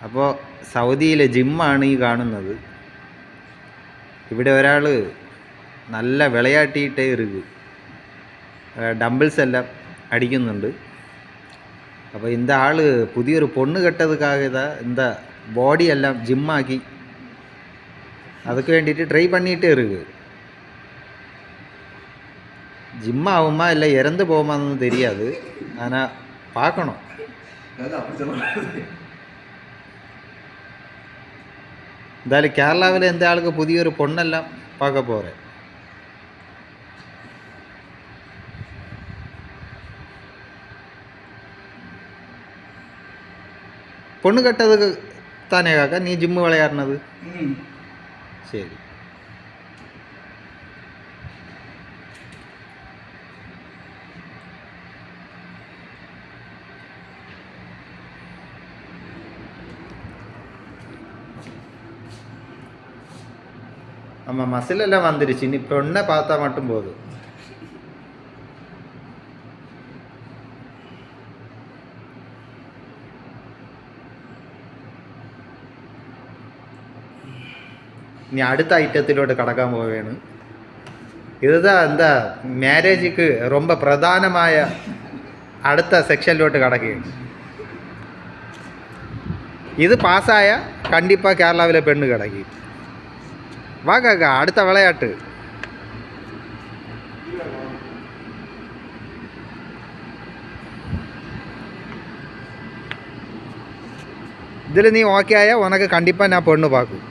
അപ്പോൾ സൗദിയിലെ ജിമ്മാണ് ഈ കാണുന്നത്. ഇവിടെ ഒരാൾ നല്ല വിളയാട്ടിയിട്ടേ ഇருக்கு ഡംബിൾസ് എല്ലാം അടിക്കുന്നുണ്ട്. അപ്പോൾ இந்த ஆள் புதிയൊரு பொண்ணு கட்டதுக்காக தான் இந்த பாடி எல்லாம் ஜிம் ஆக்கி அதுக்கு வேண்டிட்டு ட்ரை பண்ணிகிட்டே இருக்கு. ஜிம் ஆகுமா இல்லை இறந்து போகுமான்னு தெரியாது, ஆனால் பார்க்கணும். എന്തായാലും കേരളാവിലെ എൻ്റെ ആൾക്ക് പുതിയൊരു പൊണ്ണെല്ലാം பார்க்க போகிறேன். பொண்ணு கட்டதுக்கு தானே காக்கா நீ ஜிம்மு விளையாடுனது? சரி. ஆமாம், மசிலெல்லாம் வந்துடுச்சு. நீ பொண்ணை பார்த்தா மட்டும் போதும். ഇനി അടുത്ത ഐറ്റത്തിലോട്ട് കടക്കാൻ പോവുകയാണ്. இதுதான் இந்த மேரேஜுக்கு ரொம்ப பிரதானമായ അടുത്ത സെക്ഷനിലോട്ട് കടക്കുകയാണ്. ഇത് പാസ്സായ കണ്ടിപ്പാ കേരളാവിലെ പെണ്ണ് കിടക്കി. വാ കാക്ക, അടുത്ത വിളയാട്ട്. ഇതിൽ നീ ഓക്കെ ആയാൽ ഉനക്ക് കണ്ടിപ്പാ ഞാൻ പെണ്ണ് പാക്കും.